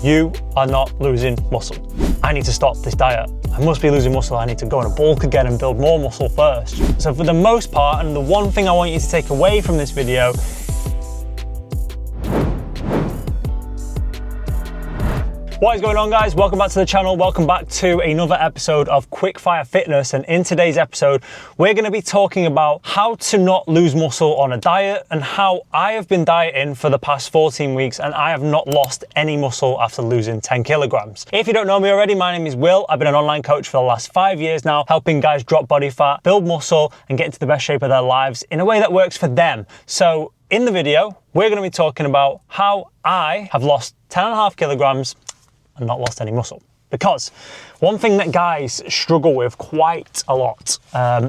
you are not losing muscle. I need to stop this diet. I must be losing muscle. I need to go on a bulk again and build more muscle first. So for the most part, and the one thing I want you to take away from this video, what is going on, guys? Welcome back to the channel. Welcome back to another episode of Quickfire Fitness. And in today's episode, we're going to be talking about how to not lose muscle on a diet and how I have been dieting for the past 14 weeks and I have not lost any muscle after losing 10 kilograms. If you don't know me already, my name is Will. I've been an online coach for the last 5 years now, helping guys drop body fat, build muscle, and get into the best shape of their lives in a way that works for them. So in the video, we're going to be talking about how I have lost 10.5 kilograms and not lost any muscle. Because one thing that guys struggle with quite a lot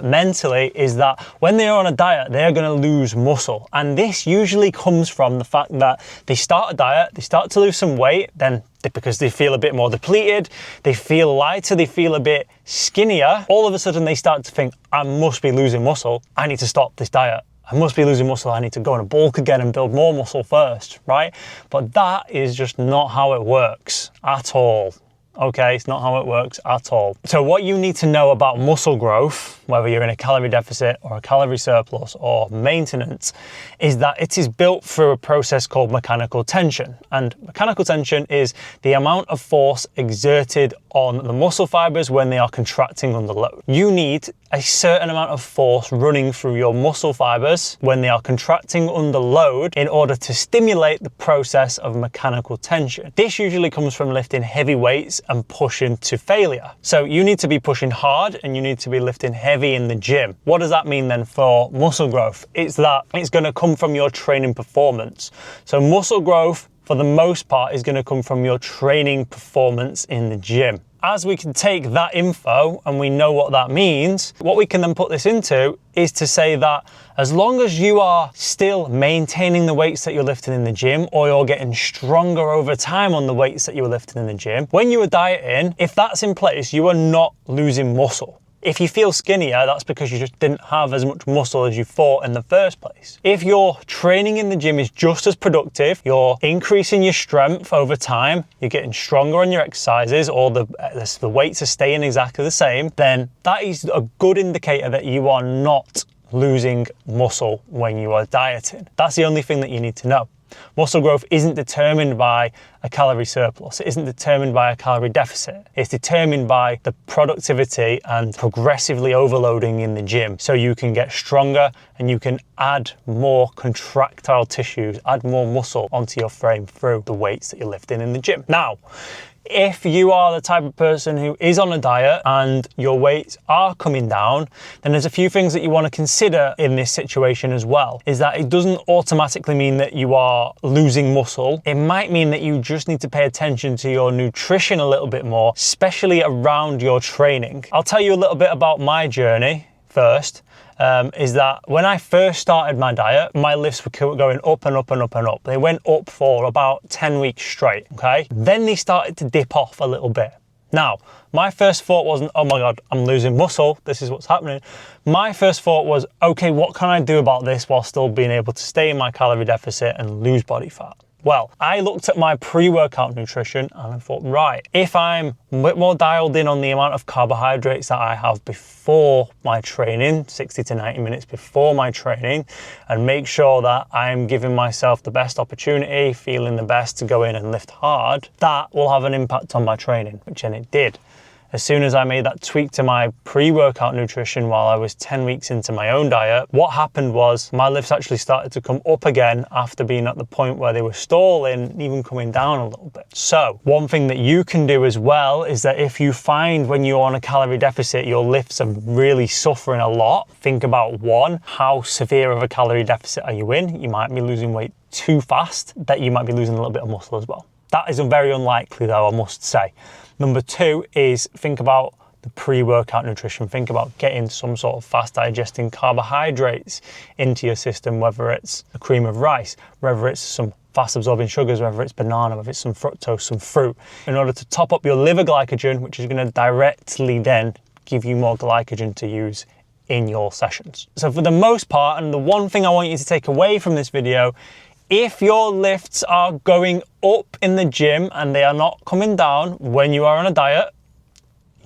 mentally is that when they're on a diet, they're going to lose muscle. And this usually comes from the fact that they start a diet, they start to lose some weight, then because they feel a bit more depleted, they feel lighter, they feel a bit skinnier, all of a sudden they start to think, I must be losing muscle, I need to stop this diet. I must be losing muscle, I need to go on a bulk again and build more muscle first, right? But that is just not how it works at all. Okay, it's not how it works at all. So what you need to know about muscle growth, whether you're in a calorie deficit or a calorie surplus or maintenance, is that it is built through a process called mechanical tension. And mechanical tension is the amount of force exerted on the muscle fibers when they are contracting under load. You need a certain amount of force running through your muscle fibers when they are contracting under load in order to stimulate the process of mechanical tension. This usually comes from lifting heavy weights and pushing to failure. So you need to be pushing hard and you need to be lifting heavy in the gym. What does that mean then for muscle growth? It's that it's going to come from your training performance. So muscle growth, for the most part, is going to come from your training performance in the gym. As we can take that info and we know what that means, what we can then put this into is to say that as long as you are still maintaining the weights that you're lifting in the gym, or you're getting stronger over time on the weights that you were lifting in the gym, when you are dieting, if that's in place, you are not losing muscle. If you feel skinnier, that's because you just didn't have as much muscle as you thought in the first place. If your training in the gym is just as productive, you're increasing your strength over time, you're getting stronger on your exercises, or the weights are staying exactly the same, then that is a good indicator that you are not losing muscle when you are dieting. That's the only thing that you need to know. Muscle growth isn't determined by a calorie surplus. It isn't determined by a calorie deficit. It's determined by the productivity and progressively overloading in the gym. So you can get stronger and you can add more contractile tissues, add more muscle onto your frame through the weights that you're lifting in the gym. Now, if you are the type of person who is on a diet and your weights are coming down, then there's a few things that you want to consider in this situation as well. Is that it doesn't automatically mean that you are losing muscle. It might mean that you just need to pay attention to your nutrition a little bit more, especially around your training. I'll tell you a little bit about my journey first. Is that when I first started my diet, my lifts were going up and up and up and up. They went up for about 10 weeks straight, okay? Then they started to dip off a little bit. Now, my first thought wasn't, oh my God, I'm losing muscle, this is what's happening. My first thought was, okay, what can I do about this while still being able to stay in my calorie deficit and lose body fat? Well, I looked at my pre-workout nutrition and I thought, right, if I'm a bit more dialed in on the amount of carbohydrates that I have before my training, 60 to 90 minutes before my training, and make sure that I'm giving myself the best opportunity, feeling the best to go in and lift hard, that will have an impact on my training, which then it did. As soon as I made that tweak to my pre-workout nutrition while I was 10 weeks into my own diet, what happened was my lifts actually started to come up again after being at the point where they were stalling, even coming down a little bit. So one thing that you can do as well is that if you find when you're on a calorie deficit, your lifts are really suffering a lot, think about one, how severe of a calorie deficit are you in? You might be losing weight too fast, that you might be losing a little bit of muscle as well. That is very unlikely though, I must say. Number two is think about the pre-workout nutrition. Think about getting some sort of fast digesting carbohydrates into your system, whether it's a cream of rice, whether it's some fast absorbing sugars, whether it's banana, whether it's some fructose, some fruit, in order to top up your liver glycogen, which is going to directly then give you more glycogen to use in your sessions. So for the most part, and the one thing I want you to take away from this video If your lifts are going up in the gym and they are not coming down when you are on a diet,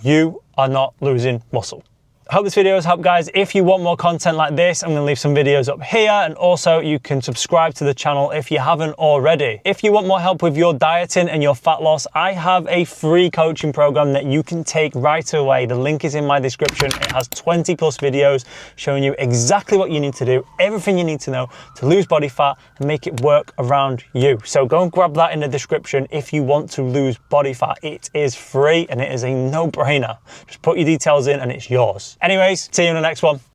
you are not losing muscle. I hope this video has helped, guys. If you want more content like this, I'm gonna leave some videos up here, and also you can subscribe to the channel if you haven't already. If you want more help with your dieting and your fat loss, I have a free coaching program that you can take right away. The link is in my description. It has 20 plus videos showing you exactly what you need to do, everything you need to know to lose body fat and make it work around you. So go and grab that in the description if you want to lose body fat. It is free and it is a no-brainer. Just put your details in and it's yours. Anyways, see you in the next one.